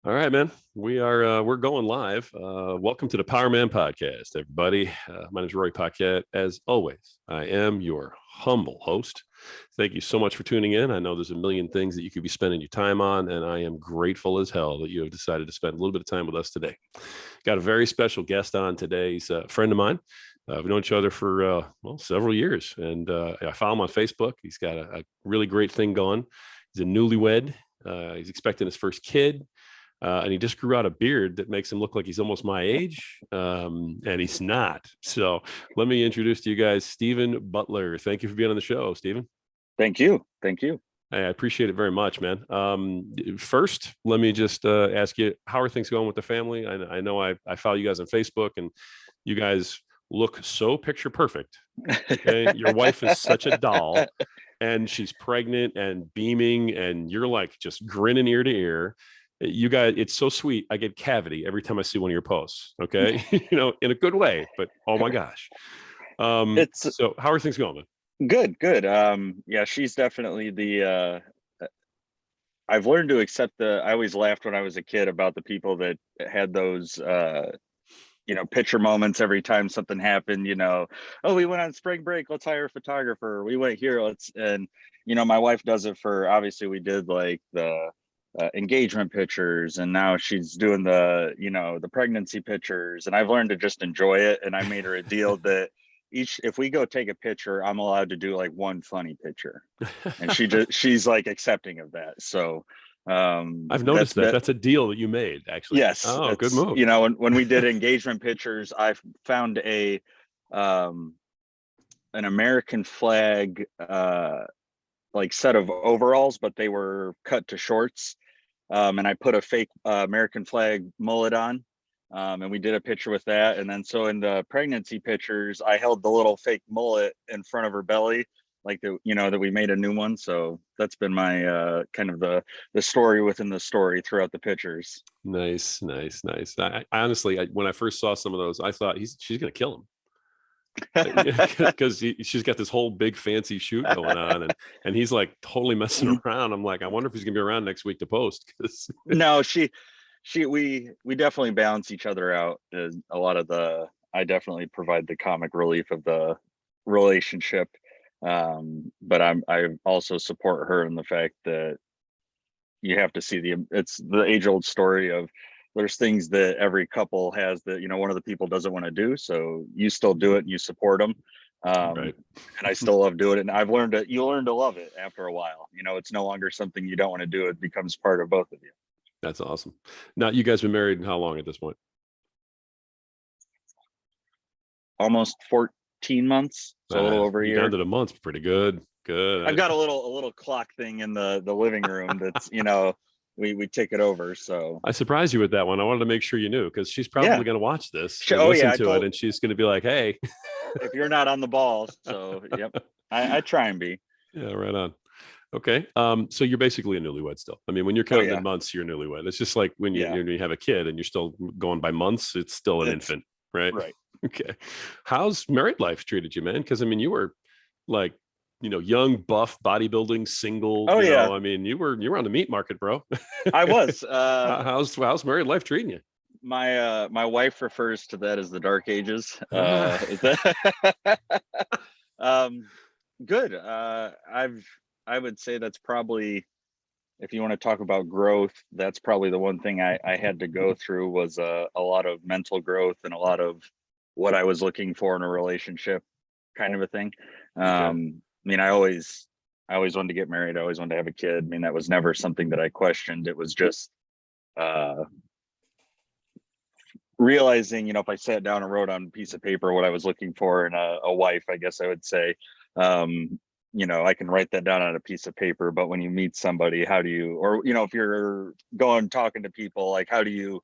All right, man. We're going live. Welcome to the Power Man Podcast, everybody. My name is Roy Paquette. As always, I am your humble host. Thank you so much for tuning in. I know there's a million things that you could be spending your time on, and I am grateful as hell that you have decided to spend a little bit of time with us today. Got a very special guest on today. He's a friend of mine. We've known each other for several years, and I follow him on Facebook. He's got a really great thing going. He's a newlywed. He's expecting his first kid. And he just grew out a beard that makes him look like he's almost my age, and he's not. So let me introduce to you guys Stephen Butler. Thank you for being on the show, Stephen. Thank you. Thank you. I appreciate it very much, man. First, let me just ask you, how are things going with the family? I know I follow you guys on Facebook, and you guys look so picture perfect. Okay, your wife is such a doll, and she's pregnant and beaming, and you're like just grinning ear to ear. You guys, it's so sweet. I get cavity every time I see one of your posts. Okay, in a good way, but oh my gosh. It's So how are things going? good. Yeah, she's definitely I've learned to accept I always laughed when I was a kid about the people that had those picture moments every time something happened, oh, we went on spring break, let's hire a photographer. We went here, and my wife does it for, obviously we did like the engagement pictures, and now she's doing the pregnancy pictures, and I've learned to just enjoy it. And I made her a deal that if we go take a picture, I'm allowed to do like one funny picture, and she's like accepting of that. So I've noticed that's a deal that you made, actually. yes, Oh, good it's, move. when we did engagement pictures, I found an American flag like set of overalls, but they were cut to shorts. And I put a fake American flag mullet on, and we did a picture with that. And then so in the pregnancy pictures, I held the little fake mullet in front of her belly, like that we made a new one. So that's been my kind of the story within the story throughout the pictures. Nice. I honestly, when I first saw some of those, I thought she's going to kill him. Because she's got this whole big fancy shoot going on, and he's like totally messing around. I'm like, I wonder if he's gonna be around next week to post. No, we definitely balance each other out. A lot of I definitely provide the comic relief of the relationship, but I also support her in the fact that you have to see it's the age old story of, there's things that every couple has that one of the people doesn't want to do, so you still do it and you support them. Right. And I still love doing it, and you learn to love it after a while. It's no longer something you don't want to do. It becomes part of both of you. That's awesome. Now, you guys been married how long at this point? Almost 14 months, so a little over a year. Down to the months. Pretty good. I've got a little clock thing in the living room that's we take it over. So I surprised you with that one. I wanted to make sure you knew, because she's probably going to watch this and listen to it, and she's going to be like, hey, if you're not on the ball. So yep, I try and be. Yeah, right on. Okay. So you're basically a newlywed still. I mean, when you're counting in months, you're newlywed. It's just like when you have a kid and you're still going by months, it's still an infant, right? Right. Okay. How's married life treated you, man? Because I mean, you were like, young, buff, bodybuilding, single. Oh, yeah. I mean, you were on the meat market, bro. I was. How's married life treating you? My wife refers to that as the dark ages. Good. I would say that's probably, if you want to talk about growth, that's probably the one thing I had to go through, was a lot of mental growth and a lot of what I was looking for in a relationship, kind of a thing. Okay. I mean, I always wanted to get married. I always wanted to have a kid. I mean, that was never something that I questioned. It was just realizing, if I sat down and wrote on a piece of paper what I was looking for in a wife, I guess I would say, I can write that down on a piece of paper, but when you meet somebody, how do you, or, if you're talking to people, like, how do you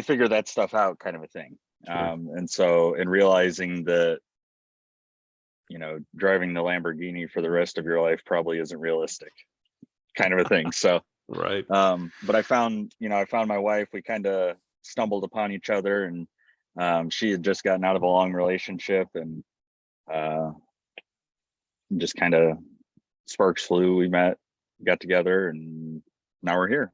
figure that stuff out, kind of a thing. Sure. And so, in realizing that, driving the Lamborghini for the rest of your life probably isn't realistic, kind of a thing. So, right. But I found my wife. We kind of stumbled upon each other, and she had just gotten out of a long relationship, and just kind of sparks flew. We met, got together, and now we're here.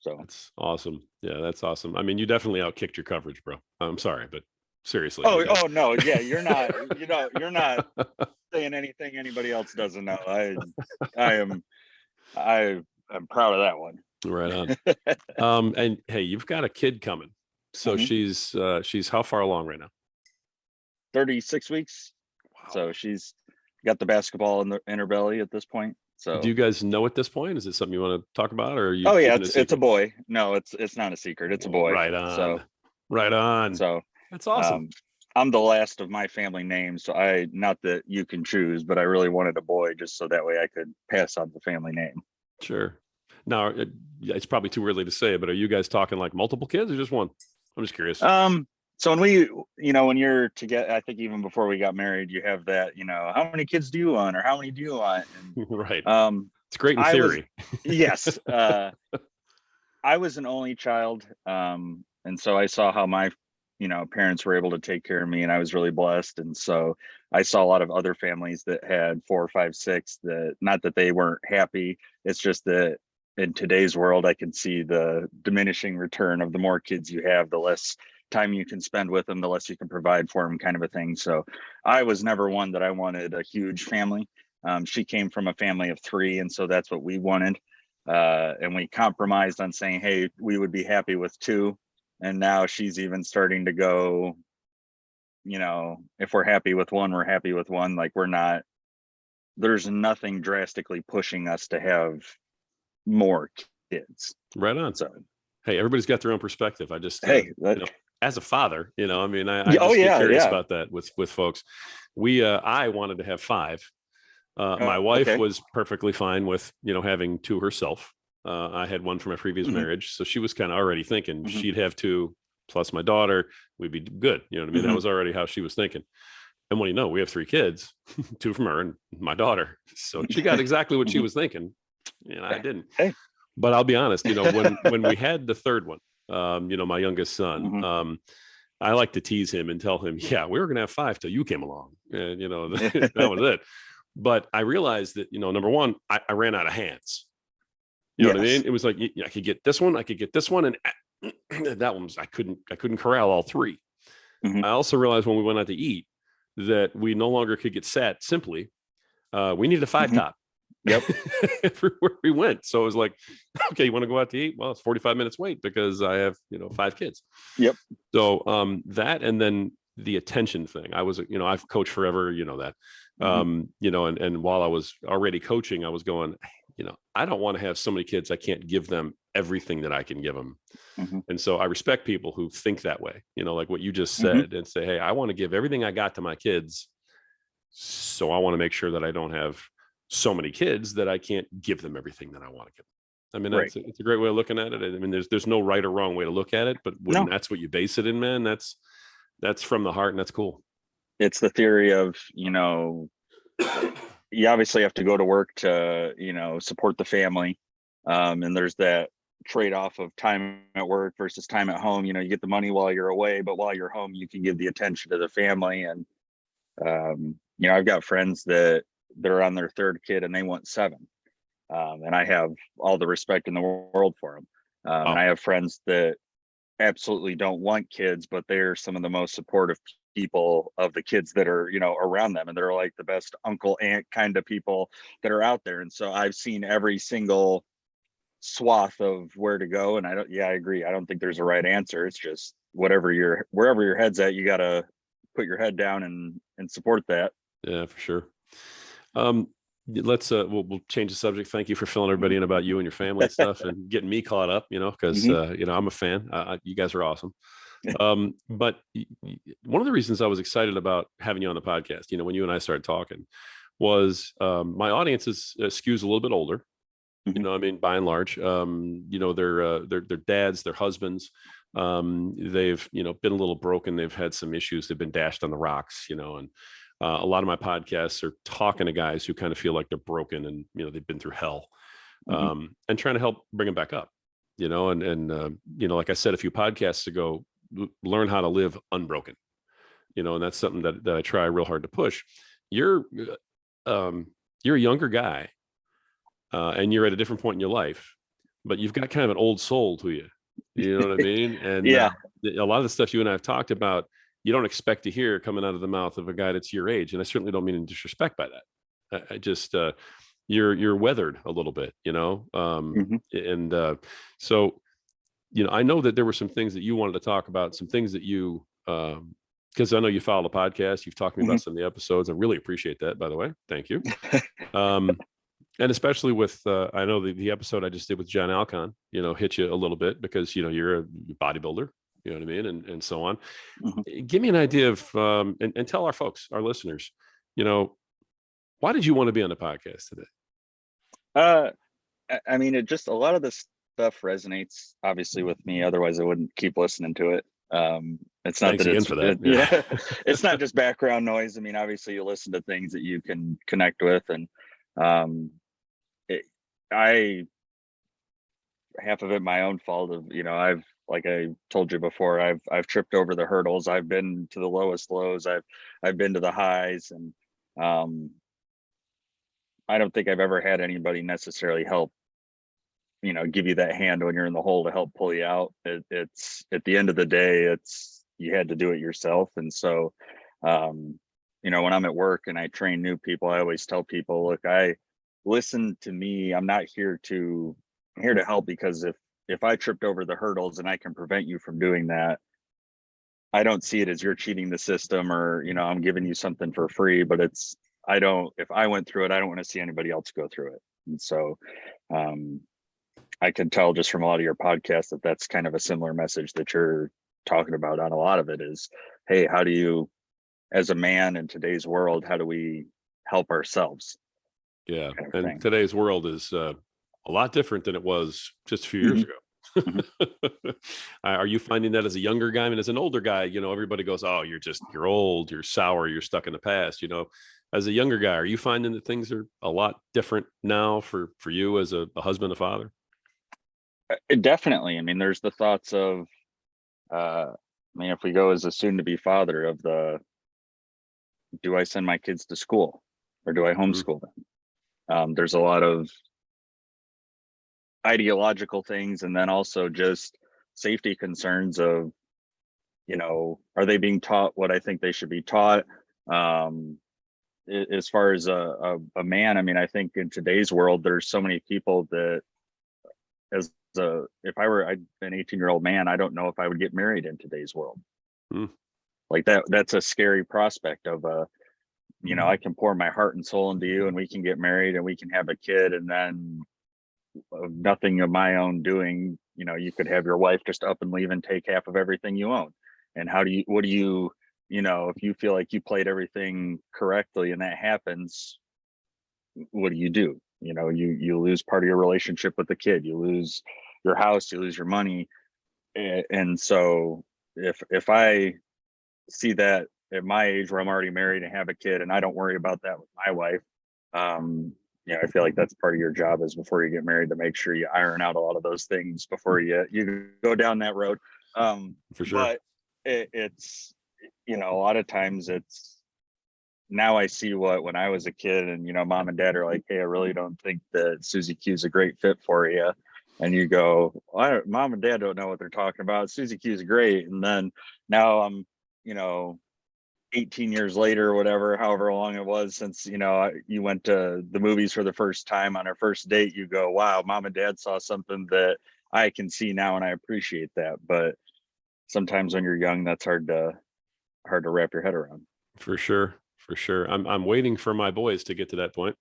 So That's awesome. Yeah, that's awesome. I mean, you definitely outkicked your coverage, bro. I'm sorry, but seriously, you oh no, yeah, you're not saying anything anybody else doesn't know. I am I am proud of that one. right on. And hey, you've got a kid coming. So Mhm. she's how far along right now? 36 weeks. Wow. So she's got the basketball in her belly at this point. Do So you guys know at this point? Is it something you want to talk about, or are you oh yeah, keeping it a it's a secret? boy. No, it's not a secret. It's a boy. Right So on. Right on. so That's awesome. um I'm the last of my family names, so I not that you can choose, but I really wanted a boy just so that way I could pass on the family name. Sure. Now, yeah, it's probably too early to say, but are you guys talking like multiple kids or just one? I'm just curious. So when we, when you're together, I think even before we got married, you have that, how many kids do you want or how many do you want? And Right. um, It's great in I was, theory. yes, I was an only child, and so I saw how my, parents were able to take care of me, and I was really blessed. And so I saw a lot of other families that had 4, 5, 6. That not that they weren't happy. It's just that in today's world, I can see the diminishing return of the more kids you have, the less time you can spend with them, the less you can provide for them, kind of a thing. So I was never one that I wanted a huge family. She came from a family of 3, and so that's what we wanted. And we compromised on saying, hey, we would be happy with 2. And now she's even starting to go, if we're happy with 1, we're happy with 1. Like there's nothing drastically pushing us to have more kids. Right on. So, Hey, everybody's got their own perspective. I just, hey, as a father, I mean, I oh just get yeah, curious yeah. about that with folks. I wanted to have 5. My wife Okay. was perfectly fine with, having 2 herself. I had 1 from my previous Hmm. marriage. So she was kind of already thinking Hmm. she'd have 2 plus my daughter. We'd be good. You know what I mean? That Hmm. was already how she was thinking. And when we have 3 kids, 2 from her and my daughter. So she got exactly what she Hmm. was thinking. And I didn't. Hey. But I'll be honest, when we had the 3rd one, my youngest son, Hmm. I like to tease him and tell him, yeah, we were going to have 5 till you came along. And, that was it. But I realized that, number one, I ran out of hands. You know what I mean? Yes. It was like, I could get this one, I could get this one. And that one I couldn't corral all 3. Hmm. I also realized when we went out to eat that we no longer could get sat simply. We needed a 5 Hmm. top. Yep. Everywhere we went. So it was like, okay, you want to go out to eat? Well, it's 45 minutes wait because I have, 5 kids. Yep. So that, and then the attention thing. I was, I've coached forever, that. Hmm. And while I was already coaching, I was going, I don't want to have so many kids I can't give them everything that I can give them. Hmm. And so I respect people who think that way, like what you just Hmm. said, and say, hey, I want to give everything I got to my kids. So I want to make sure that I don't have so many kids that I can't give them everything that I want to give them. I mean, Right. it's a great way of looking at it. I mean, there's no right or wrong way to look at it, but when No, that's what you base it in, man, that's from the heart, and that's cool. it's the theory of, you obviously have to go to work to, support the family. And there's that trade-off of time at work versus time at home. You get the money while you're away, but while you're home, you can give the attention to the family. And, I've got friends that they're on their 3rd kid and they want 7. And I have all the respect in the world for them. And I Wow. have friends that absolutely don't want kids, but they're some of the most supportive people of the kids that are, around them. And they're like the best uncle, aunt kind of people that are out there. And so I've seen every single swath of where to go. And I agree. I don't think there's a right answer. It's just wherever your head's at, you got to put your head down and support that. Yeah, for sure. Um, let's we'll change the subject. Thank you for filling everybody in about you and your family and stuff, and getting me caught up. Because Hmm. I'm a fan. You guys are awesome. But one of the reasons I was excited about having you on the podcast, when you and I started talking, was my audience skews a little bit older. Hmm. I mean, by and large, their dads, their husbands, they've been a little broken. They've had some issues. They've been dashed on the rocks. And a lot of my podcasts are talking to guys who kind of feel like they're broken and they've been through hell, Hmm. and trying to help bring them back up. Like I said a few podcasts ago, learn how to live unbroken. And that's something that I try real hard to push. You're you're a younger guy, and you're at a different point in your life. but you've got kind of an old soul to you. You know what I mean? And Yeah. a lot of the stuff you and I have talked about, you don't expect to hear coming out of the mouth of a guy that's your age. And I certainly don't mean any disrespect by that. I just, you're weathered a little bit, you know? Mhm. And so, you know, I know that there were some things that you wanted to talk about, some things that you, because I know you follow the podcast, you've talked to me Mhm. about some of the episodes. I really appreciate that, by the way. Thank you. And especially with, I know the episode I just did with John Alcon, you know, hit you a little bit because, you know, you're a bodybuilder, you know what I mean? And so on. Mhm. Give me an idea of, and tell our folks, our listeners, you know, why did you want to be on the podcast today? Uh, I mean, it just, a lot of this stuff resonates obviously with me. Otherwise, I wouldn't keep listening to it. It's not Thanks that again for that. yeah, it's not just background noise. I mean, obviously, you listen to things that you can connect with, and um, it, I half of it my own fault of, you know, I've, like I told you before, I've tripped over the hurdles. I've been to the lowest lows. I've been to the highs, and um, I don't think I've ever had anybody necessarily help, you know, give you that hand when you're in the hole to help pull you out. It's at the end of the day, it's, you had to do it yourself. And so, um, you know, when I'm at work and I train new people, I always tell people, look, I listen to me. I'm not I'm here to help, because if I tripped over the hurdles and I can prevent you from doing that, I don't see it as you're cheating the system, or, you know, I'm giving you something for free. But it's, I don't, if I went through it, I don't want to see anybody else go through it. And so, um, I can tell just from a lot of your podcasts that that's kind of a similar message that you're talking about on a lot of it is, hey, how do you, as a man in today's world, how do we help ourselves, Yeah. kind of And thing. today's world is a lot different than it was just a few years Mhm. ago. Mhm. Are you finding that as a younger guy? I mean, as an older guy, you know, everybody goes, oh, you're old, you're sour, you're stuck in the past, you know. As a younger guy, are you finding that things are a lot different now for you as a husband, a father? Definitely. I mean, there's the thoughts of, I mean, if we go as a soon to be father, of the, do I send my kids to school or do I Mhm. homeschool them? There's a lot of ideological things, and then also just safety concerns of, you know, are they being taught what I think they should be taught? Um, as far as a man, I mean, I think in today's world, there's so many people that, as if I were an 18-year-old man, I don't know if I would get married in today's world. Mhm. Like that's a scary prospect of, you know, I can pour my heart and soul into you and we can get married and we can have a kid, and then of nothing of my own doing, you know, you could have your wife just up and leave and take half of everything you own. And how do you, what do you know, if you feel like you played everything correctly and that happens, what do? You know, you lose part of your relationship with the kid, you lose your house, you lose your money. And so if I see that at my age where I'm already married and have a kid and I don't worry about that with my wife, um, you know, I feel like that's part of your job is before you get married to make sure you iron out a lot of those things before you go down that road. For sure. But it's, you know, a lot of times it's, now I see what, when I was a kid and, you know, mom and dad are like, hey, I really don't think that Susie Q is a great fit for you. And you go, well, mom and dad don't know what they're talking about. Susie Q is great. And then now I'm, you know, 18 years later or whatever, however long it was since, you know, you went to the movies for the first time on our first date, you go, wow, mom and dad saw something that I can see now and I appreciate that. But sometimes when you're young, that's hard to wrap your head around. For sure. For sure. I'm waiting for my boys to get to that point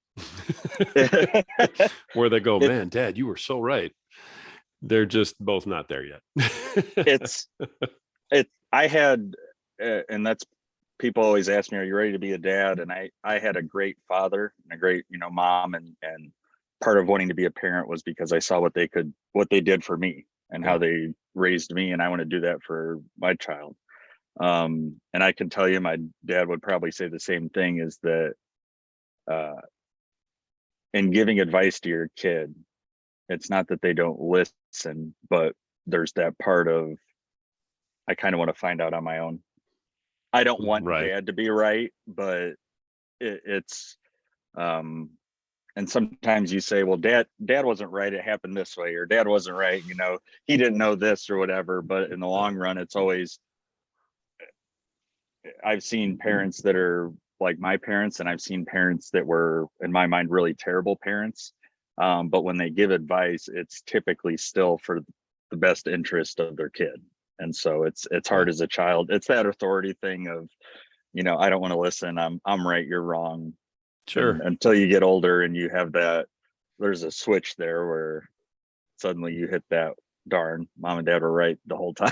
where they go, it man, dad, you were so right. They're just both not there yet. it's it I had and that's, people always ask me, are you ready to be a dad? And I had a great father and a great, you know, mom, and part of wanting to be a parent was because I saw what they did for me and how Yeah. they raised me, and I want to do that for my child. And I can tell you my dad would probably say the same thing, is that uh in giving advice to your kid, it's not that they don't listen, but there's that part of, I kind of want to find out on my own. I don't want Right. dad to be right, but it's, um And sometimes you say, well, dad wasn't right, it happened this way, or dad wasn't right, he didn't know this or whatever. But in the long run, it's always, I've seen parents that are like my parents, and I've seen parents that were, in my mind, really terrible parents. But when they give advice, it's typically still for the best interest of their kid. And so it's hard as a child. It's that authority thing of, I don't want to listen. I'm right, you're wrong. Sure. And until you get older and you have that, there's a switch there where suddenly you hit that, darn, mom and dad were right the whole time.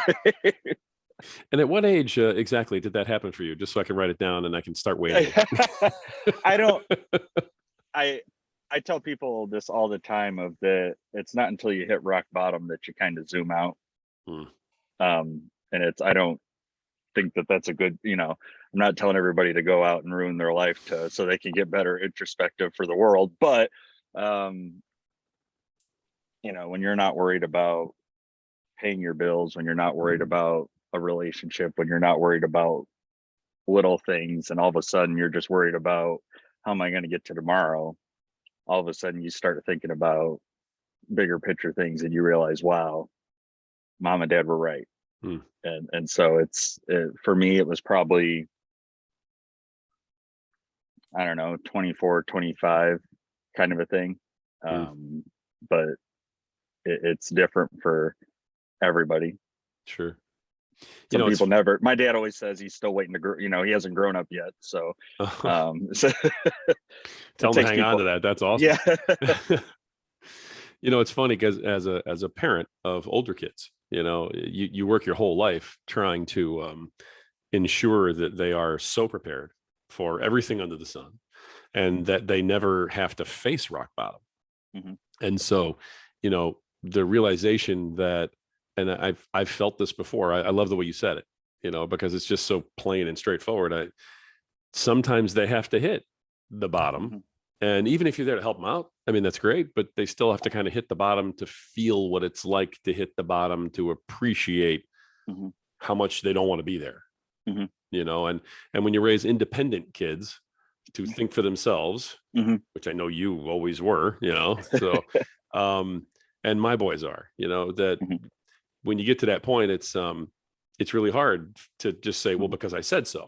And at what age exactly did that happen for you? Just so I can write it down and I can start waiting. I don't, I tell people this all the time of that it's not until you hit rock bottom that you kind of zoom out. And I don't think that that's a good, I'm not telling everybody to go out and ruin their life so they can get better introspective for the world. But, when you're not worried about paying your bills, when you're not worried about a relationship, when you're not worried about little things, and all of a sudden you're just worried about how am I going to get to tomorrow, all of a sudden you start thinking about bigger picture things and you realize, wow, mom and dad were right. And so for me, it was probably, I don't know, 24, 25 kind of a thing. But it's different for everybody. Sure. Some people never, my dad always says he's still waiting to grow, he hasn't grown up yet. So, so tell him to hang on to that. That's awesome. Yeah. It's funny because as a parent of older kids, you work your whole life trying to ensure that they are so prepared for everything under the sun and that they never have to face rock bottom. And so, the realization that, and I've felt this before. I love the way you said it, because it's just so plain and straightforward. Sometimes they have to hit the bottom. And even if you're there to help them out, I mean, that's great, but they still have to kind of hit the bottom to feel what it's like to hit the bottom, to appreciate how much they don't want to be there, and when you raise independent kids to think for themselves, which I know you always were, so, and my boys are, that when you get to that point, it's really hard to just say, well, because I said so.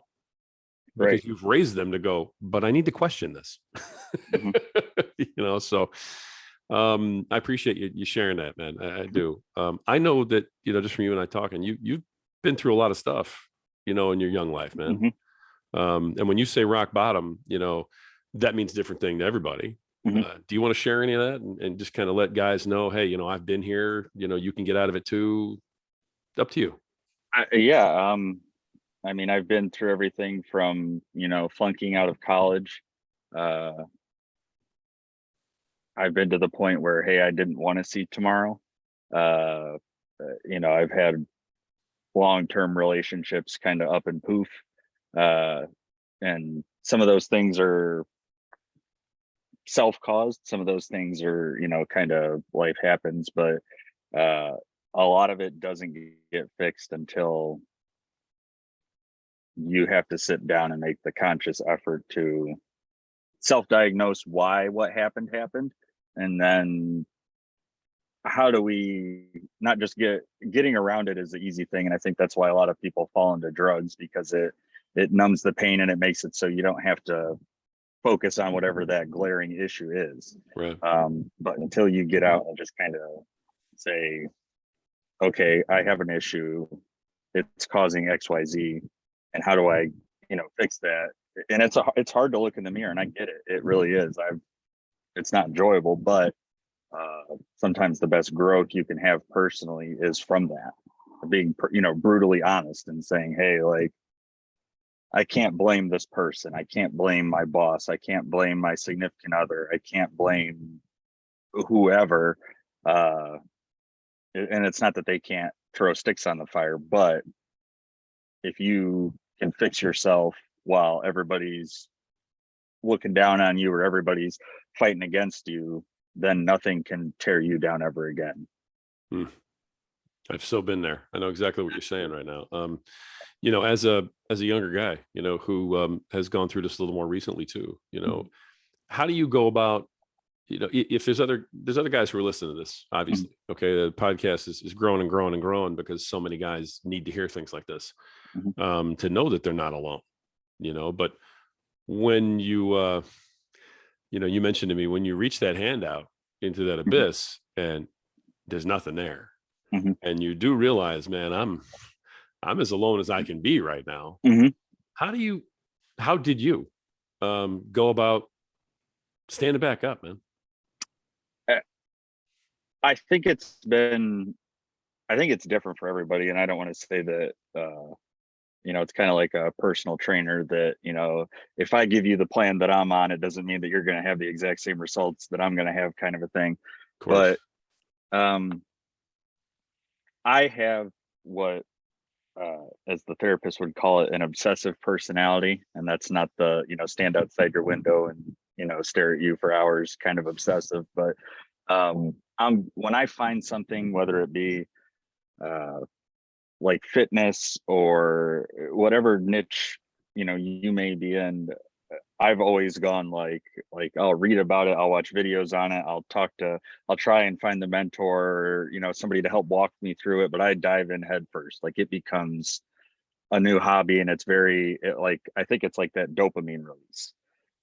Because you've raised them to go, but I need to question this. So I appreciate you sharing that, man. I do. I know that, just from you and I talking, you've been through a lot of stuff, in your young life, man. And when you say rock bottom, that means a different thing to everybody. Do you want to share any of that and just kind of let guys know, hey, I've been here, you can get out of it too. Up to you. Yeah. I mean, I've been through everything from, flunking out of college. I've been to the point where, hey, I didn't want to see tomorrow. I've had long-term relationships kind of up and poof. And some of those things are self-caused. Some of those things are, kind of life happens, but a lot of it doesn't get fixed until you have to sit down and make the conscious effort to self-diagnose why what happened. And then how do we not just getting around it is the easy thing. And I think that's why a lot of people fall into drugs, because it numbs the pain and it makes it so you don't have to focus on whatever that glaring issue is. Right. But until you get out and just kind of say, okay, I have an issue, it's causing XYZ, and how do I, fix that? And it's hard to look in the mirror, and I get it. It really is. It's not enjoyable, but sometimes the best growth you can have personally is from that, being, brutally honest and saying, hey, like, I can't blame this person. I can't blame my boss. I can't blame my significant other. I can't blame whoever. And it's not that they can't throw sticks on the fire, but if you can fix yourself while everybody's looking down on you or everybody's fighting against you, then nothing can tear you down ever again. I've so been there. I know exactly what you're saying right now. As a younger guy, who has gone through this a little more recently too, how do you go about if there's other guys who are listening to this, obviously, okay, the podcast is growing and growing and growing because so many guys need to hear things like this, to know that they're not alone, but when you mentioned to me when you reach that hand out into that abyss and there's nothing there, and you do realize, man, I'm as alone as I can be right now. How did you go about standing back up, man? I think it's different for everybody. And I don't want to say that, it's kind of like a personal trainer that, if I give you the plan that I'm on, it doesn't mean that you're going to have the exact same results that I'm going to have, kind of a thing. Of course. But I have what, as the therapist would call it, an obsessive personality. And that's not the, stand outside your window and, stare at you for hours kind of obsessive. But when I find something, whether it be like fitness or whatever niche, you may be in, I've always gone like I'll read about it, I'll watch videos on it, I'll try and find the mentor, somebody to help walk me through it, but I dive in head first. Like it becomes a new hobby, and it's I think it's like that dopamine release.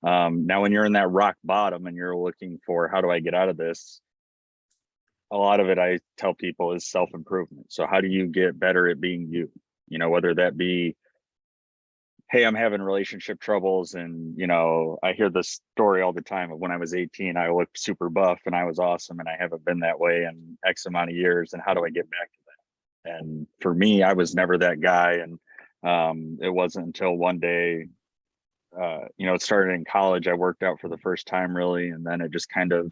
Now when you're in that rock bottom and you're looking for, how do I get out of this? A lot of it, I tell people, is self-improvement. So how do you get better at being you? Whether that be, hey, I'm having relationship troubles, and I hear this story all the time of when I was 18, I looked super buff and I was awesome, and I haven't been that way in X amount of years, and how do I get back to that? And for me, I was never that guy. And it wasn't until one day, it started in college, I worked out for the first time really, and then it just kind of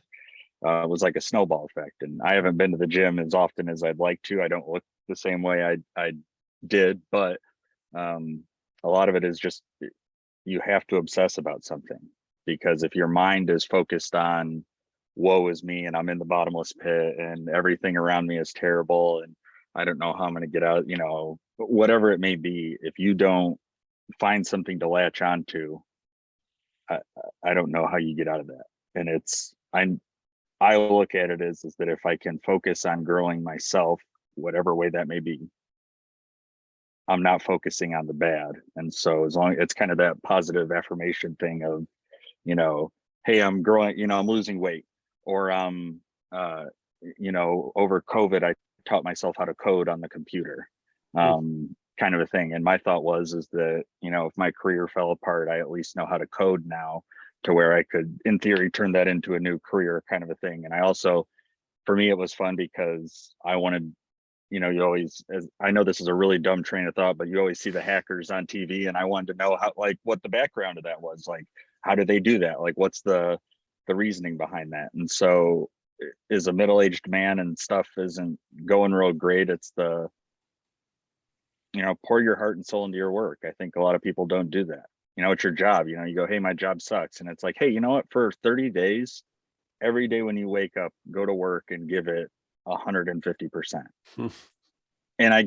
was like a snowball effect. And I haven't been to the gym as often as I'd like to. I don't look the same way I did, but a lot of it is just, you have to obsess about something, because if your mind is focused on woe is me and I'm in the bottomless pit and everything around me is terrible and I don't know how I'm going to get out, whatever it may be, if you don't find something to latch onto, I don't know how you get out of that. And I look at it as that if I can focus on growing myself, whatever way that may be, I'm not focusing on the bad. And so as long it's kind of that positive affirmation thing of, hey, I'm growing, I'm losing weight, or over COVID, I taught myself how to code on the computer, kind of a thing. And my thought is that, if my career fell apart, I at least know how to code now, to where I could, in theory, turn that into a new career, kind of a thing. And I also, for me, it was fun because I wanted, you always, I know this is a really dumb train of thought, but you always see the hackers on TV, and I wanted to know how, like, what the background of that was, like, how do they do that? Like, what's the reasoning behind that? And so, as a middle-aged man and stuff isn't going real great, it's the, pour your heart and soul into your work. I think a lot of people don't do that. It's your job. You go, hey, my job sucks. And it's like, hey, you know what? For 30 days, every day when you wake up, go to work and give it 150%. And I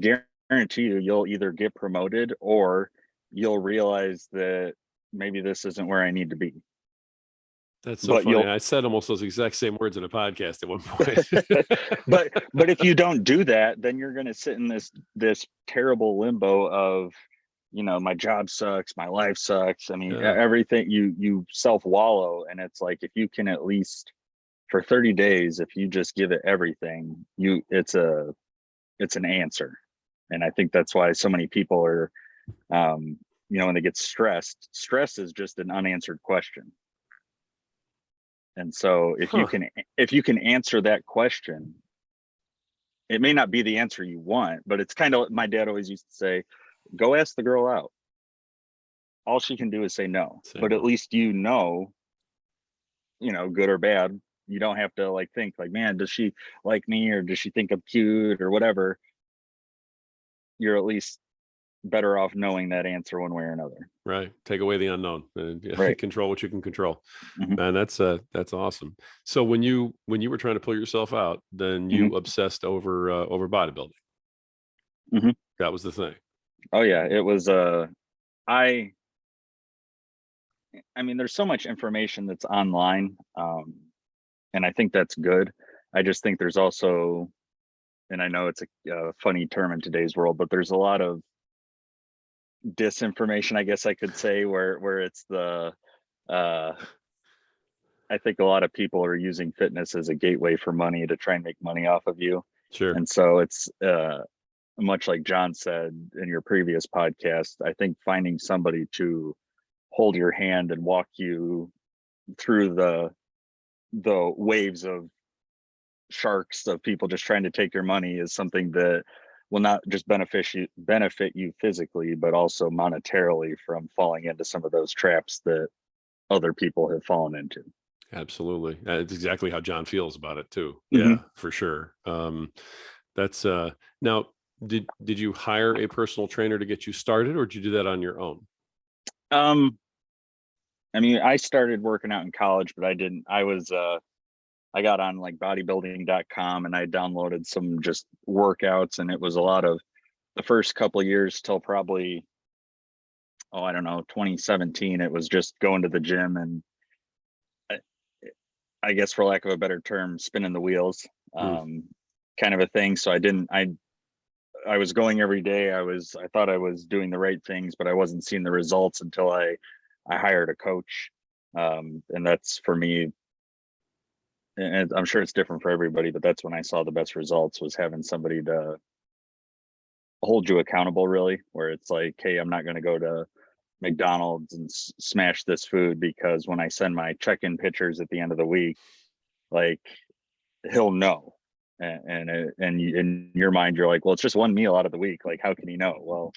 guarantee you'll either get promoted or you'll realize that maybe this isn't where I need to be. That's so funny. I said almost those exact same words in a podcast at one point. but if you don't do that, then you're going to sit in this terrible limbo of, my job sucks, my life sucks. I mean, everything, you self wallow. And it's like, if you can at least for 30 days, if you just give it everything, it's an answer. And I think that's why so many people are, when they get stress is just an unanswered question. And so if you can answer that question, it may not be the answer you want, but it's kind of, my dad always used to say, go ask the girl out. All she can do is say no. But at least good or bad. You don't have to think man, does she like me, or does she think I'm cute, or whatever. You're at least better off knowing that answer one way or another. Right. Take away the unknown and right. Control what you can control. And that's awesome. So when you were trying to pull yourself out, then you obsessed over bodybuilding. That was the thing. Oh yeah. It was, I mean, there's so much information that's online. and I think that's good. I just think there's also, and I know it's a funny term in today's world, but there's a lot of disinformation, I guess I could say, where it's uh I think a lot of people are using fitness as a gateway for money to try and make money off of you. Sure. And so it's much like John said in your previous podcast, I think finding somebody to hold your hand and walk you through the waves of sharks of people just trying to take your money is something that will not just benefit you physically, but also monetarily from falling into some of those traps that other people have fallen into. Absolutely. It's exactly how John feels about it too. Mm-hmm. Yeah, for sure. That's now, did you hire a personal trainer to get you started, or did you do that on your own? I mean, I started working out in college, but I got on like bodybuilding.com and I downloaded some just workouts, and it was a lot of the first couple of years till probably, I don't know, 2017. It was just going to the gym and I, I guess for lack of a better term, spinning the wheels, Mm, kind of a thing. So I was going every day. I thought I was doing the right things, but I wasn't seeing the results until I hired a coach. And that's for me, and I'm sure it's different for everybody, but that's when I saw the best results, was having somebody to hold you accountable, really, where it's like, hey, I'm not going to go to McDonald's and smash this food, because when I send my check-in pictures at the end of the week, like, he'll know. And in your mind, you're like, well, it's just one meal out of the week. Like, how can he know? Well,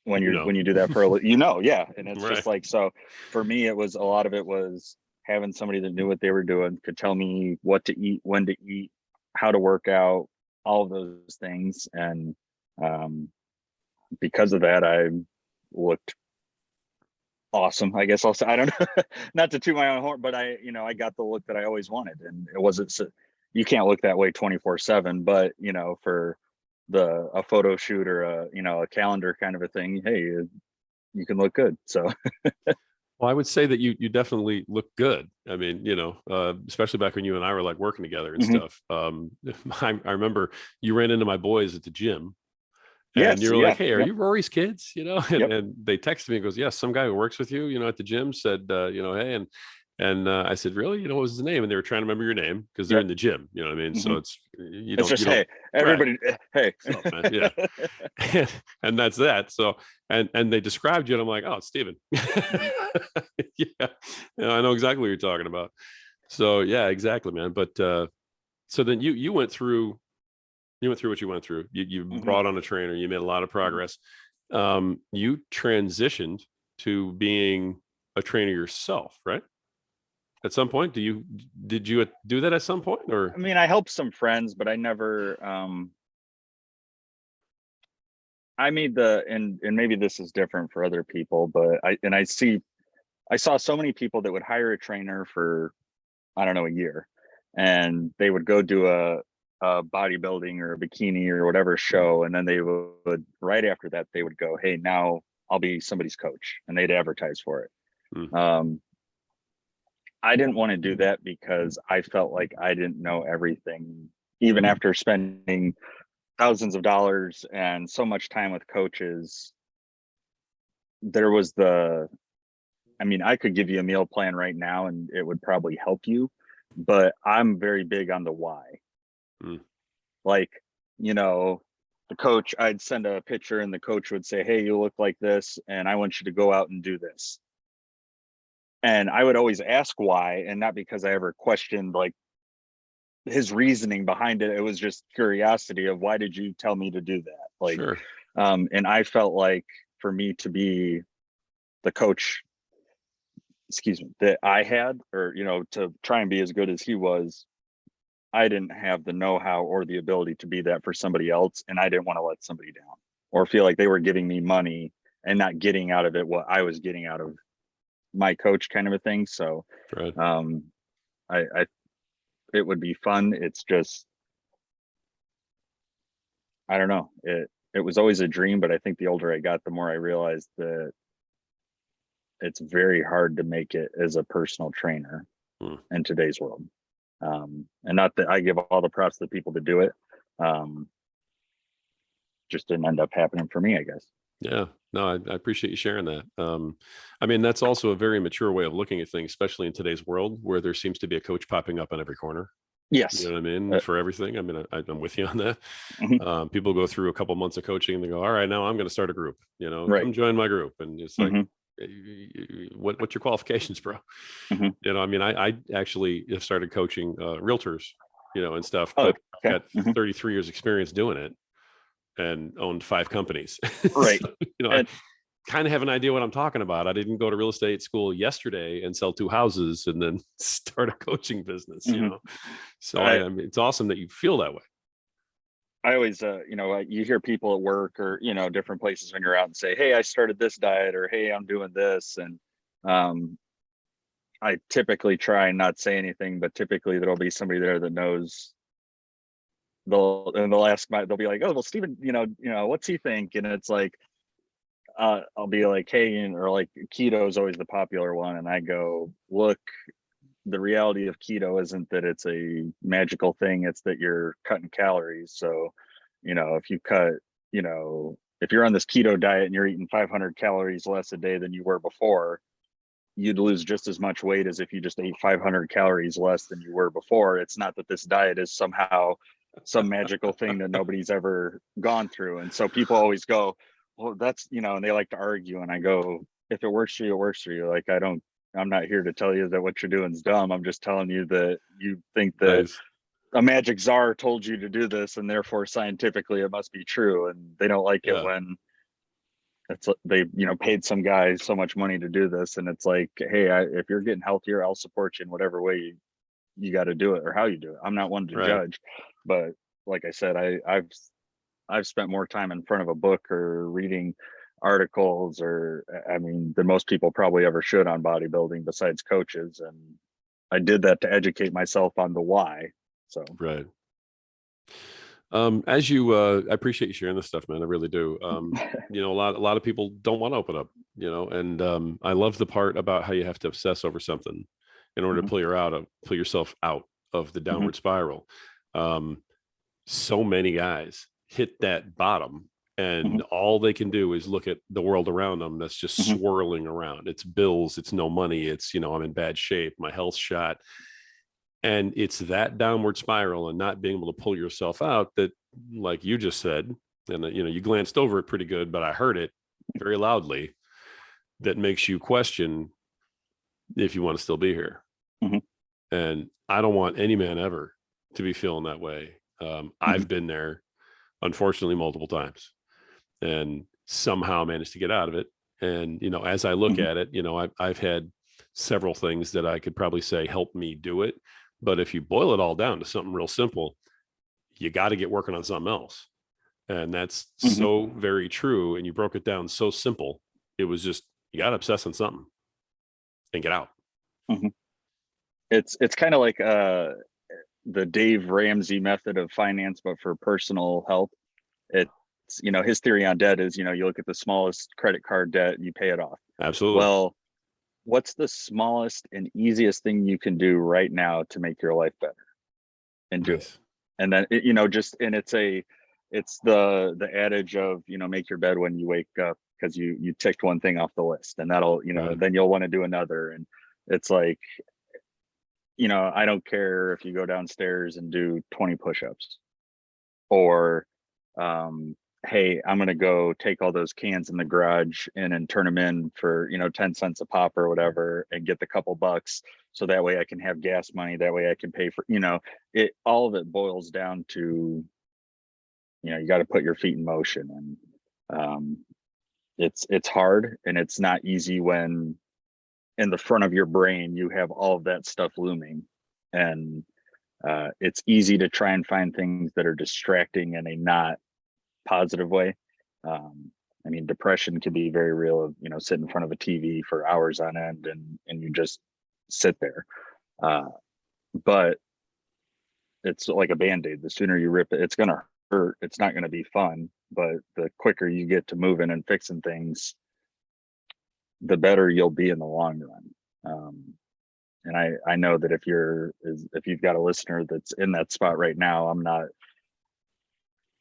when you do that for yeah. And it's right. just like, so for me, a lot of it was having somebody that knew what they were doing, could tell me what to eat, when to eat, how to work out, all of those things. And because of that, I looked awesome, I guess I'll say. I don't know, not to toot my own horn, but I got the look that I always wanted. And it wasn't, you can't look that way 24/7, but for a photo shoot or a calendar kind of a thing, hey, you can look good. So Well, I would say that you definitely look good. I mean, especially back when you and I were like working together and mhm. stuff. I remember you ran into my boys at the gym, and Yes, you were like, yeah, "Hey, are yep, you Rory's kids?" And, yep, and they texted me and goes, "Yes, some guy who works with you, at the gym said, hey," and I said, "Really? What was his name?" And they were trying to remember your name because they're yep. in the gym. You know what I mean? So Mhm. it's It's just, you don't hey, right. everybody, hey. What's up, man? Yeah. And that's that. So and they described you, and I'm like, "Oh, it's Steven." Mhm. Yeah, I know exactly what you're talking about. So yeah, exactly, man. But so then you went through what you went through. You Mhm. brought on a trainer. You made a lot of Mhm. progress. You transitioned to being a trainer yourself, right? At some point, did you do that at some point, I or mean, I helped some friends, but I never, I made and maybe this is different for other people, but I saw so many people that would hire a trainer for, I don't know, a year, and they would go do a bodybuilding or a bikini or whatever show, and then they would, right after that, they would go, hey, now I'll be somebody's coach, and they'd advertise for it. Hmm, um I didn't want to do that because I felt like I didn't know everything, even after spending thousands of dollars and so much time with coaches. There was I mean, I could give you a meal plan right now and it would probably help you, but I'm very big on the why. hmm, Like, you know, the coach, I'd send a picture and the coach would say, hey, you look like this, and I want you to go out and do this. And I would always ask why, and not because I ever questioned like his reasoning behind it. It was just curiosity of, why did you tell me to do that? Like, sure, and I felt like for me to be the coach, excuse me, that I had, or to try and be as good as he was, I didn't have the know-how or the ability to be that for somebody else, and I didn't want to let somebody down or feel like they were giving me money and not getting out of it what I was getting out of my coach, kind of a thing. So right. um I it would be fun. It's just, I don't know. It was always a dream, but I think the older I got, the more I realized that it's very hard to make it as a personal trainer. in today's world. And not that I give all the props to the people to do it. Just didn't end up happening for me, I guess. Yeah, no, I appreciate you sharing that. I mean, that's also a very mature way of looking at things, especially in today's world where there seems to be a coach popping up on every corner. Yes. You know what I mean? For everything. I mean, I'm with you on that. Mhm. People go through a couple months of coaching and they go, all right, now I'm going to start a group, Right. come join my group. And it's like, Mhm. what's your qualifications, bro? Mhm. I mean, I actually have started coaching realtors, and stuff, Oh, but okay. got 33 years experience doing it and owned 5 companies. Right. So, I And kind of have an idea what I'm talking about. I didn't go to real estate school yesterday and sell 2 houses and then start a coaching business. So I mean, it's awesome that you feel that way. I always, you hear people at work or, different places when you're out and say, hey, I started this diet, or hey, I'm doing this. And I typically try and not say anything, but typically there'll be somebody there that knows. They'll ask they'll be like, oh, well, Steven, what's he think? And it's like, I'll be like, hey, or like keto is always the popular one. And I go, look, the reality of keto isn't that it's a magical thing. It's that you're cutting calories. So, if you cut, if you're on this keto diet and you're eating 500 calories less a day than you were before, you'd lose just as much weight as if you just ate 500 calories less than you were before. It's not that this diet is somehow some magical thing that nobody's ever gone through. And so people always go, well, that's, and they like to argue. And I go, if it works for you, it works for you. Like, I'm not here to tell you that what you're doing is dumb. I'm just telling you that you think that Nice. a magic czar told you to do this, and therefore scientifically it must be true. And they don't like it Yeah. when it's they paid some guy so much money to do this, and it's like, hey, if you're getting healthier, I'll support you in whatever way you got to do it or how you do it. I'm not one to Right. judge, but like I said, I've spent more time in front of a book or reading articles, or I mean, than most people probably ever should on bodybuilding besides coaches. And I did that to educate myself on the why. So Right. As you, I appreciate you sharing this stuff, man. I really do. A lot of people don't want to open up, and I love the part about how you have to obsess over something in order to Mhm. pull yourself out of the Mhm. downward spiral. So many guys hit that bottom and Mhm. all they can do is look at the world around them that's just Mhm. swirling around. It's bills, it's no money, it's, I'm in bad shape, my health's shot. And it's that downward spiral and not being able to pull yourself out that, like you just said, and you glanced over it pretty good, but I heard it very loudly, that makes you question if you want to still be here. Mhm. And I don't want any man ever to be feeling that way. Mhm. I've been there, unfortunately, multiple times and somehow managed to get out of it. And, as I look Mhm. at it, I've had several things that I could probably say help me do it. But if you boil it all down to something real simple, you got to get working on something else. And that's Mhm. so very true. And you broke it down so simple. It was just, you got to obsess on something and get out. Mhm. It's kind of like the Dave Ramsey method of finance, but for personal health. It's, his theory on debt is, you look at the smallest credit card debt and you pay it off. Absolutely. Well, what's the smallest and easiest thing you can do right now to make your life better? And do it. Nice. And then and it's the adage of, make your bed when you wake up, because you ticked one thing off the list, and that'll, Right. then you'll want to do another. And it's like, I don't care if you go downstairs and do 20 push-ups, or hey, I'm gonna go take all those cans in the garage and turn them in for 10 cents a pop or whatever, and get the couple bucks, so that way I can have gas money, that way I can pay for, it, all of it boils down to, you got to put your feet in motion. And it's hard, and it's not easy when in the front of your brain you have all of that stuff looming. And it's easy to try and find things that are distracting in a not positive way. I mean, depression can be very real. Sit in front of a TV for hours on end, and you just sit there. But it's like a band-aid. The sooner you rip it, it's gonna hurt. It's not gonna be fun. But the quicker you get to moving and fixing things, the better you'll be in the long run. And I know that if you've got a listener that's in that spot right now,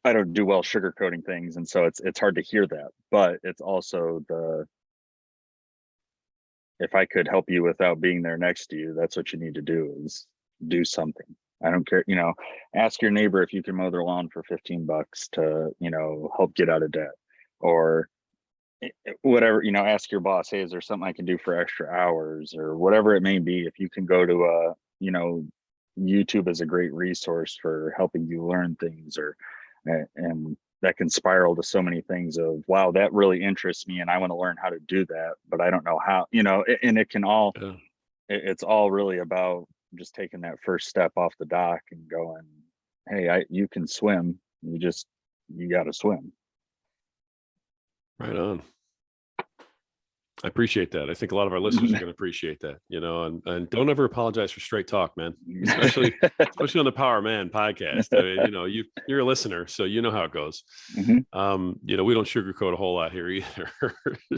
I don't do well sugarcoating things. And so it's hard to hear that, but it's also if I could help you without being there next to you, that's what you need to do, is do something. I don't care, ask your neighbor if you can mow their lawn for $15 to, help get out of debt, or whatever, ask your boss, hey, is there something I can do for extra hours, or whatever it may be. If you can go to YouTube is a great resource for helping you learn things, and that can spiral to so many things of, wow, that really interests me and I want to learn how to do that, but I don't know how, and it can all, Yeah. it's all really about just taking that first step off the dock and going, hey, you can swim. You got to swim. Right on. I appreciate that. I think a lot of our listeners are going to appreciate that, and don't ever apologize for straight talk, man, especially on the Power Man podcast. I mean, you're a listener, so you know how it goes. Mm-hmm. We don't sugarcoat a whole lot here either.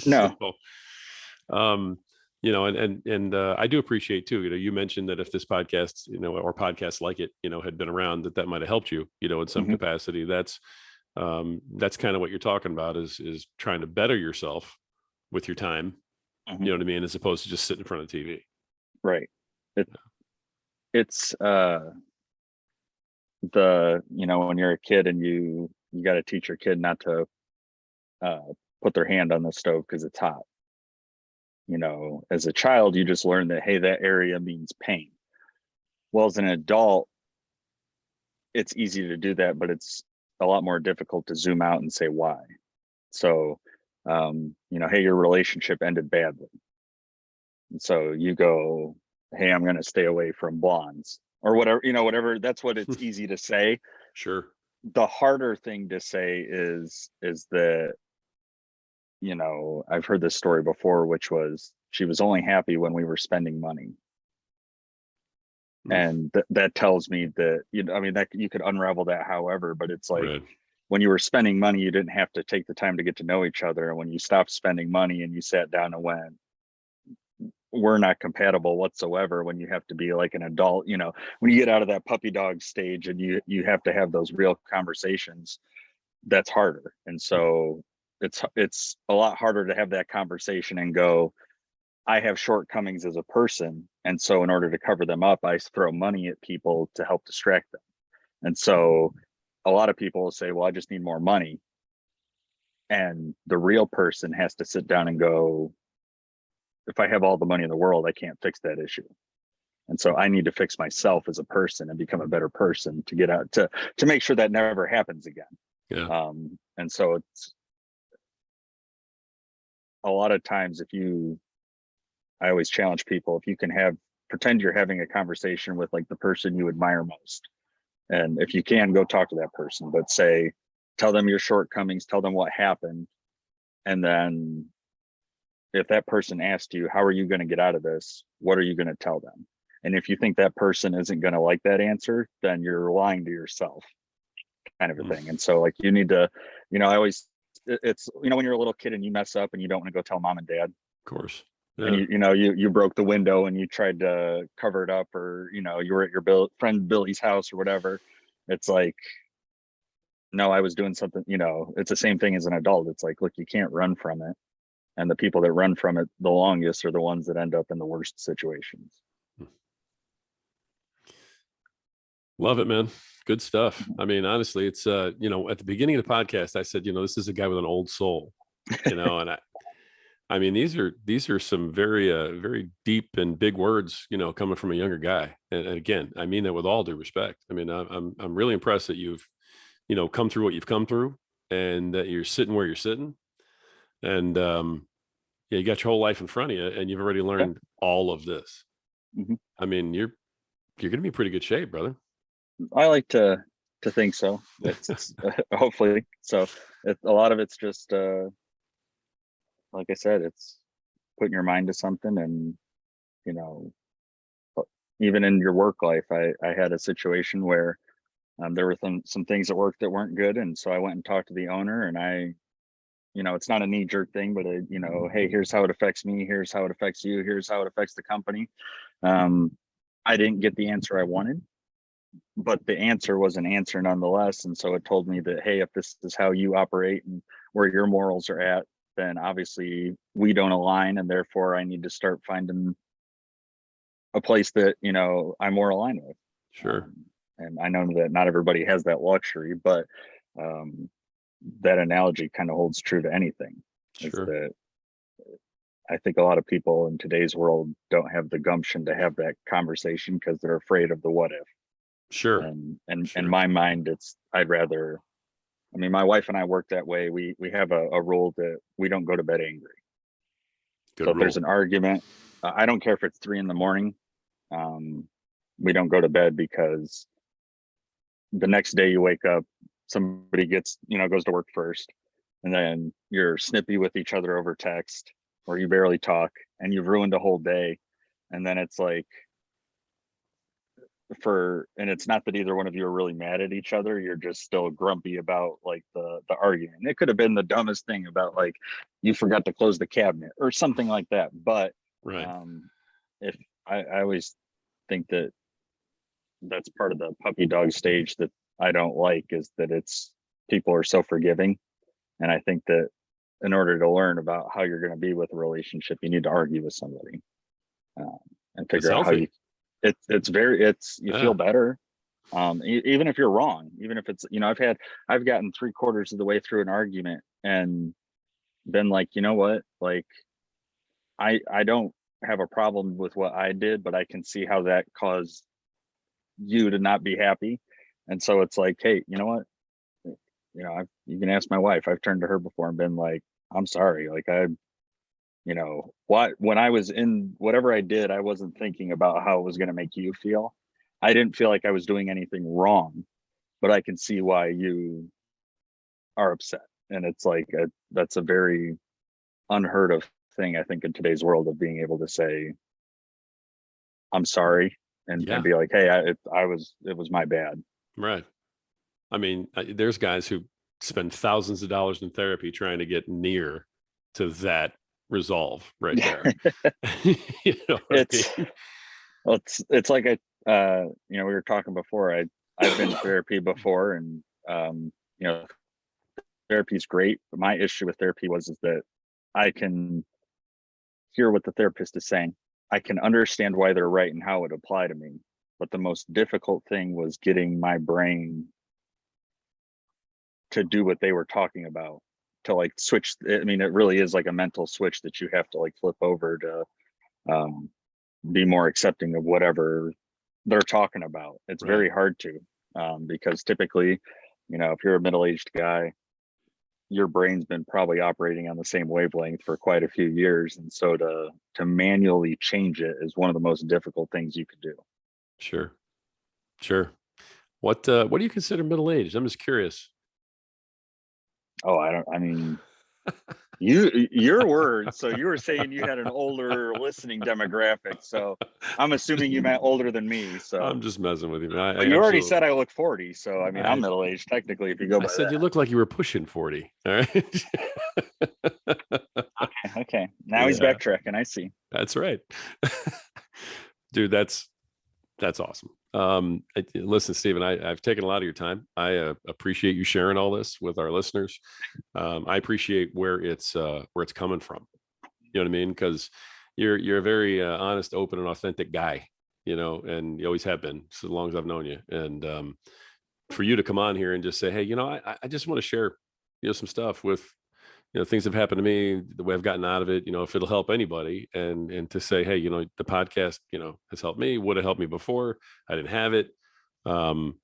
No. And I do appreciate too, you mentioned that if this podcast, or podcasts like it, had been around, that might have helped you, in some Mm-hmm. capacity. That's kind of what you're talking about, is trying to better yourself with your time, Mm-hmm. you know what I mean, as opposed to just sitting in front of the TV. Right. It's when you're a kid and you got to teach your kid not to put their hand on the stove because it's hot. As a child, you just learn that, hey, that area means pain. Well, as an adult, it's easy to do that, but it's a lot more difficult to zoom out and say why. So, hey, your relationship ended badly. And so you go, hey, I'm going to stay away from blondes, or whatever. That's what it's easy to say. Sure. The harder thing to say is that, I've heard this story before, which was, she was only happy when we were spending money. And that tells me that, that you could unravel that however, but it's like, right. When you were spending money, you didn't have to take the time to get to know each other. And when you stopped spending money and you sat down and went, we're not compatible whatsoever, when you have to be like an adult, when you get out of that puppy dog stage and you have to have those real conversations, that's harder. And so it's a lot harder to have that conversation and go, I have shortcomings as a person, and so in order to cover them up, I throw money at people to help distract them. And so a lot of people will say, well, I just need more money. And the real person has to sit down and go, if I have all the money in the world, I can't fix that issue. And so I need to fix myself as a person and become a better person to get out, to make sure that never happens again. Yeah. And so it's a lot of times, I always challenge people, if you can pretend you're having a conversation with like the person you admire most. And if you can, go talk to that person, but tell them your shortcomings, tell them what happened. And then if that person asked you, how are you going to get out of this? What are you going to tell them? And if you think that person isn't going to like that answer, then you're lying to yourself, kind of a thing. And so like, you need to, it's, when you're a little kid and you mess up and you don't want to go tell mom and dad. Of course. Yeah. And you broke the window and you tried to cover it up, or you were at your friend Billy's house or whatever. It's like, no, I was doing something. It's the same thing as an adult. It's like, look, you can't run from it, and the people that run from it the longest are the ones that end up in the worst situations. Love it, man. Good stuff. I mean, honestly, it's at the beginning of the podcast, I said, this is a guy with an old soul, and I mean, these are some very, very deep and big words, coming from a younger guy. And again, I mean that with all due respect. I mean, I'm really impressed that you've, come through what you've come through, and that you're sitting where you're sitting, and you got your whole life in front of you, and you've already learned all of this. Mm-hmm. I mean, you're going to be in pretty good shape, brother. I like to think so. It's hopefully. So a lot of it's just, like I said, it's putting your mind to something. And, even in your work life, I had a situation where there were some things at work that weren't good. And so I went and talked to the owner, and it's not a knee jerk thing, but hey, here's how it affects me. Here's how it affects you. Here's how it affects the company. I didn't get the answer I wanted, but the answer was an answer nonetheless. And so it told me that, hey, if this is how you operate and where your morals are at, then obviously we don't align, and therefore I need to start finding a place that, you know, I'm more aligned with. Sure. And I know that not everybody has that luxury, but that analogy kind of holds true to anything. Is Sure. that I think a lot of people in today's world don't have the gumption to have that conversation because they're afraid of the what if. Sure. And Sure. in my mind, I'd rather. I mean, my wife and I work that way. We have a rule that we don't go to bed angry. Good So if there's rule. an argument, I don't care if it's 3 a.m. We don't go to bed because the next day you wake up, somebody gets, you know, goes to work first, and then you're snippy with each other over text, or you barely talk, and you've ruined a whole day. And then it's like, and it's not that either one of you are really mad at each other, you're just still grumpy about like the argument. It could have been the dumbest thing about like you forgot to close the cabinet or something like that. But Right. If I always think that that's part of the puppy dog stage that I don't like, is that it's people are so forgiving. And I think that in order to learn about how you're going to be with a relationship, you need to argue with somebody and That's figure out how healthy. you Yeah. feel better. Even if you're wrong, even if it's, you know, I've gotten 3/4 of the way through an argument and been like, you know what, like I don't have a problem with what I did, but I can see how that caused you to not be happy. And so it's like, hey, you know what, you know, you can ask my wife. I've turned to her before and been like, I'm sorry, like you know, when I was in whatever I did, I wasn't thinking about how it was going to make you feel. I didn't feel like I was doing anything wrong, but I can see why you are upset. And it's like that's a very unheard of thing, I think, in today's world, of being able to say I'm sorry Yeah. and be like, hey, it was my bad. Right. I mean, there's guys who spend thousands of dollars in therapy trying to get near to that resolve right there. You know what I It's mean? well, it's like you know, we were talking before. I've been in therapy before, and you know, therapy's great. But my issue with therapy is that I can hear what the therapist is saying. I can understand why they're right and how it would apply to me. But the most difficult thing was getting my brain to do what they were talking about, to like switch. I mean, it really is like a mental switch that you have to like flip over to um, be more accepting of whatever they're talking about. It's Right. very hard to, because typically, you know, if you're a middle-aged guy, your brain's been probably operating on the same wavelength for quite a few years. And so to manually change it is one of the most difficult things you could do. Sure. Sure. What do you consider middle aged? I'm just curious. Oh, I mean, your words. So you were saying you had an older listening demographic. So I'm assuming you meant older than me. So I'm just messing with you, man. I but you already absolutely. said I look 40. So I mean, I'm I middle aged technically if you go I by said you that. look like you were pushing 40. All right. Okay. Now he's Yeah, backtracking. I see. that's right. Dude, that's awesome. Listen, Stephen, I've taken a lot of your time. I appreciate you sharing all this with our listeners. I appreciate where it's coming from. You know what I mean? Because you're a very honest, open, and authentic guy. You know, and you always have been so long as I've known you. And for you to come on here and just say, hey, you know, I just want to share, you know, some stuff with, you know, things have happened to me, the way I've gotten out of it, you know, if it'll help anybody, and to say, hey, you know, the podcast, you know, has helped me, would have helped me before I didn't have it. Um,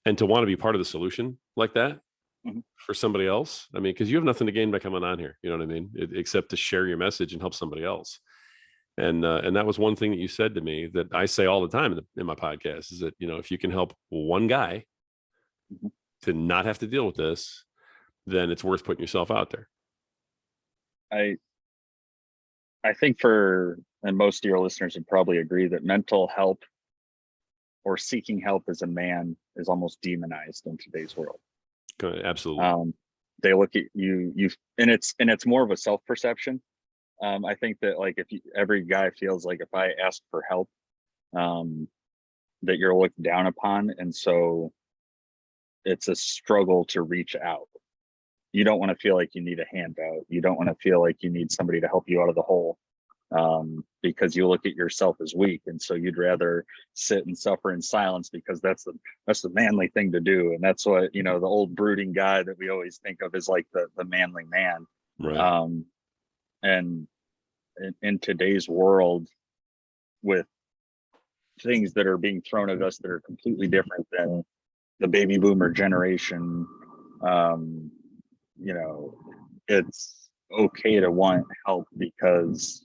and to want to be part of the solution like that Mhm. for somebody else. I mean, because you have nothing to gain by coming on here, you know what I mean? Except to share your message and help somebody else. And that was one thing that you said to me that I say all the time in my podcast is that, you know, if you can help one guy Mhm. to not have to deal with this, then it's worth putting yourself out there. I I think and most of your listeners would probably agree that mental health or seeking help as a man is almost demonized in today's world. Absolutely. Um, they look at you, and it's more of a self perception. I think that like if every guy feels like if I ask for help, that you're looked down upon. And so it's a struggle to reach out. You don't want to feel like you need a handout. You don't want to feel like you need somebody to help you out of the hole, because you look at yourself as weak. And so you'd rather sit and suffer in silence, because that's the manly thing to do. And that's what, the old brooding guy that we always think of as like the manly man. Right. And in today's world, with things that are being thrown at us that are completely different than the baby boomer generation, it's okay to want help, because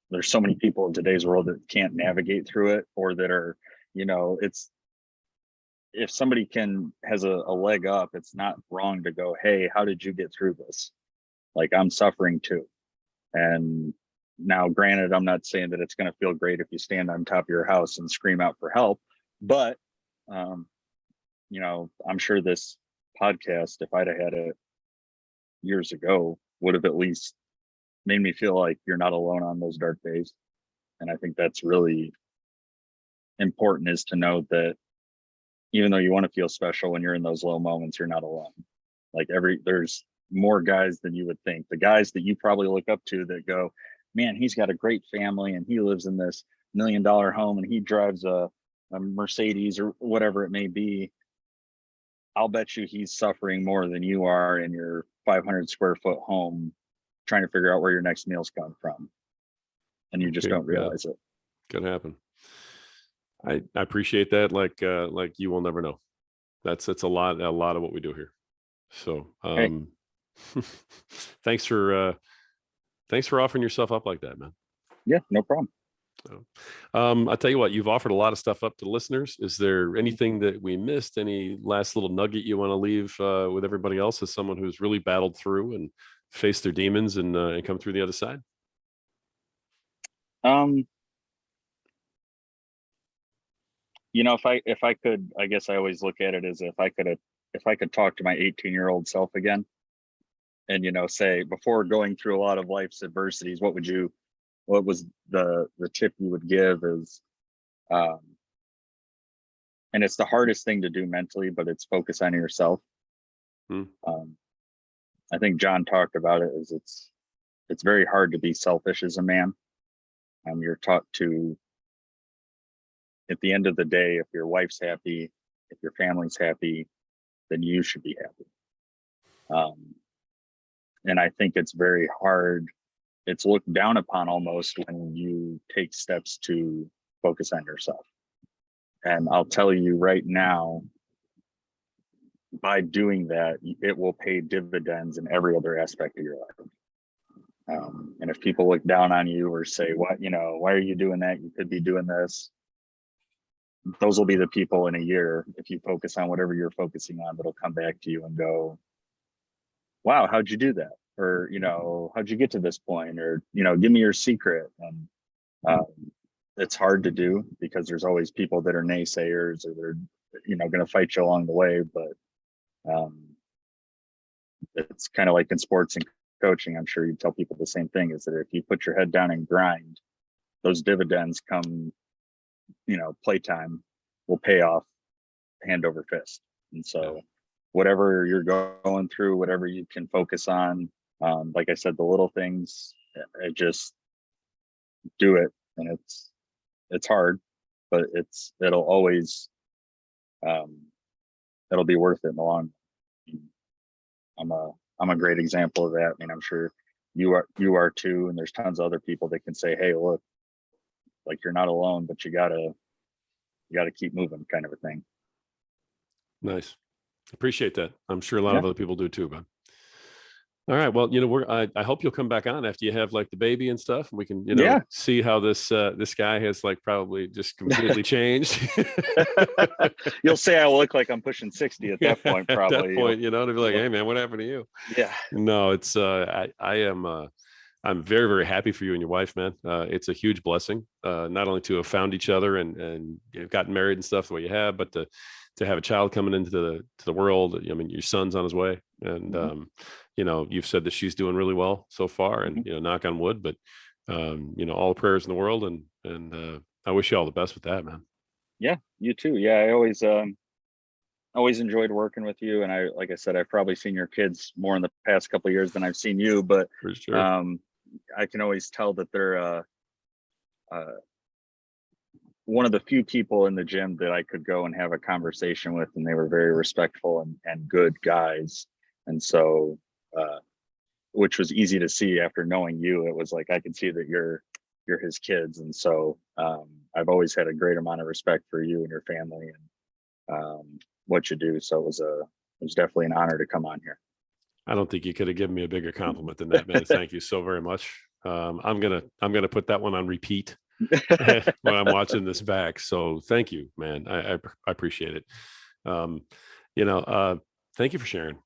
there's so many people in today's world that can't navigate through it, or that are, it's, if somebody has a leg up, it's not wrong to go, hey, how did you get through this? Like, I'm suffering too. And now, granted, I'm not saying that it's going to feel great if you stand on top of your house and scream out for help, but I'm sure this podcast, if I'd have had it years ago, would have at least made me feel like you're not alone on those dark days. And I think that's really important, is to know that even though you want to feel special when you're in those low moments, you're not alone. Like, there's more guys than you would think. The guys that you probably look up to that go, man, he's got a great family and he lives in this $1 million home and he drives a Mercedes or whatever it may be. I'll bet you he's suffering more than you are in your 500 square foot home, trying to figure out where your next meal's come from. And you just don't realize it. Could happen. I appreciate that. Like you will never know. That's a lot of what we do here. So, thanks for offering yourself up like that, man. Yeah, no problem. I'll tell you what, you've offered a lot of stuff up to listeners. Is there anything that we missed? Any last little nugget you want to leave with everybody else, as someone who's really battled through and faced their demons and come through the other side? If I could, I guess I always look at it as, if I could talk to my 18-year-old self again, and say, before going through a lot of life's adversities, what was the tip you would give? Is and it's the hardest thing to do mentally, but it's focus on yourself. I think John talked about it, is it's very hard to be selfish as a man. You're taught to, at the end of the day, if your wife's happy, if your family's happy, then you should be happy. And I think it's very hard. It's looked down upon almost when you take steps to focus on yourself. And I'll tell you right now, by doing that, it will pay dividends in every other aspect of your life. And if people look down on you or say, why are you doing that? You could be doing this. Those will be the people in a year, if you focus on whatever you're focusing on, that'll come back to you and go, wow, how'd you do that? Or, how'd you get to this point? Or, give me your secret. And it's hard to do, because there's always people that are naysayers, or they're, going to fight you along the way. But it's kind of like in sports and coaching. I'm sure you tell people the same thing, is that if you put your head down and grind, those dividends come, playtime will pay off hand over fist. And so whatever you're going through, whatever you can focus on, like I said, the little things, just do it. And it's hard, but it'll always, it'll be worth it in the long run. I'm a great example of that. I mean, I'm sure you are too. And there's tons of other people that can say, hey, look, like, you're not alone, but you gotta keep moving, kind of a thing. Nice. Appreciate that. I'm sure a lot of other people do too, but all right. Well, I hope you'll come back on after you have like the baby and stuff. And we can, see how this guy has like probably just completely changed. You'll say I look like I'm pushing 60 at that point, probably. At that point, to be like, hey man, what happened to you? Yeah. No, it's I'm very, very happy for you and your wife, man. It's a huge blessing, not only to have found each other and gotten married and stuff the way you have, but to have a child coming into the world. I mean, your son's on his way, and you've said that she's doing really well so far, and knock on wood, but all the prayers in the world, and I wish you all the best with that, man. Yeah, you too. Yeah, I always enjoyed working with you, and like I said, I've probably seen your kids more in the past couple of years than I've seen you, but For sure. um, I can always tell that they're uh, one of the few people in the gym that I could go and have a conversation with, and they were very respectful and good guys. And so, which was easy to see after knowing you. It was like I could see that you're his kids, and so I've always had a great amount of respect for you and your family and what you do. So it was definitely an honor to come on here. I don't think you could have given me a bigger compliment than that, man. Thank you so very much. I'm gonna put that one on repeat when I'm watching this back. So thank you, man. I appreciate it. Um, you know, thank you for sharing.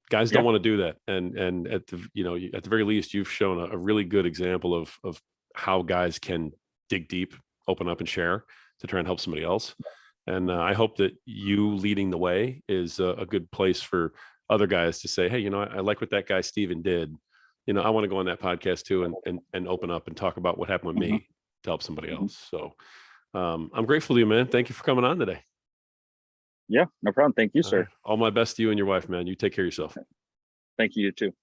Guys don't Yeah. want to do that, and at the at the very least, you've shown a really good example of how guys can dig deep, open up, and share to try and help somebody else. And I hope that you leading the way is a good place for other guys to say, hey, I like what that guy Steven did. I want to go on that podcast too and open up and talk about what happened with Hmm. me to help somebody Hmm. else. So I'm grateful to you, man. Thank you for coming on today. Yeah, no problem. Thank you, All right. sir. All my best to you and your wife, man. You take care of yourself. Thank you, you too.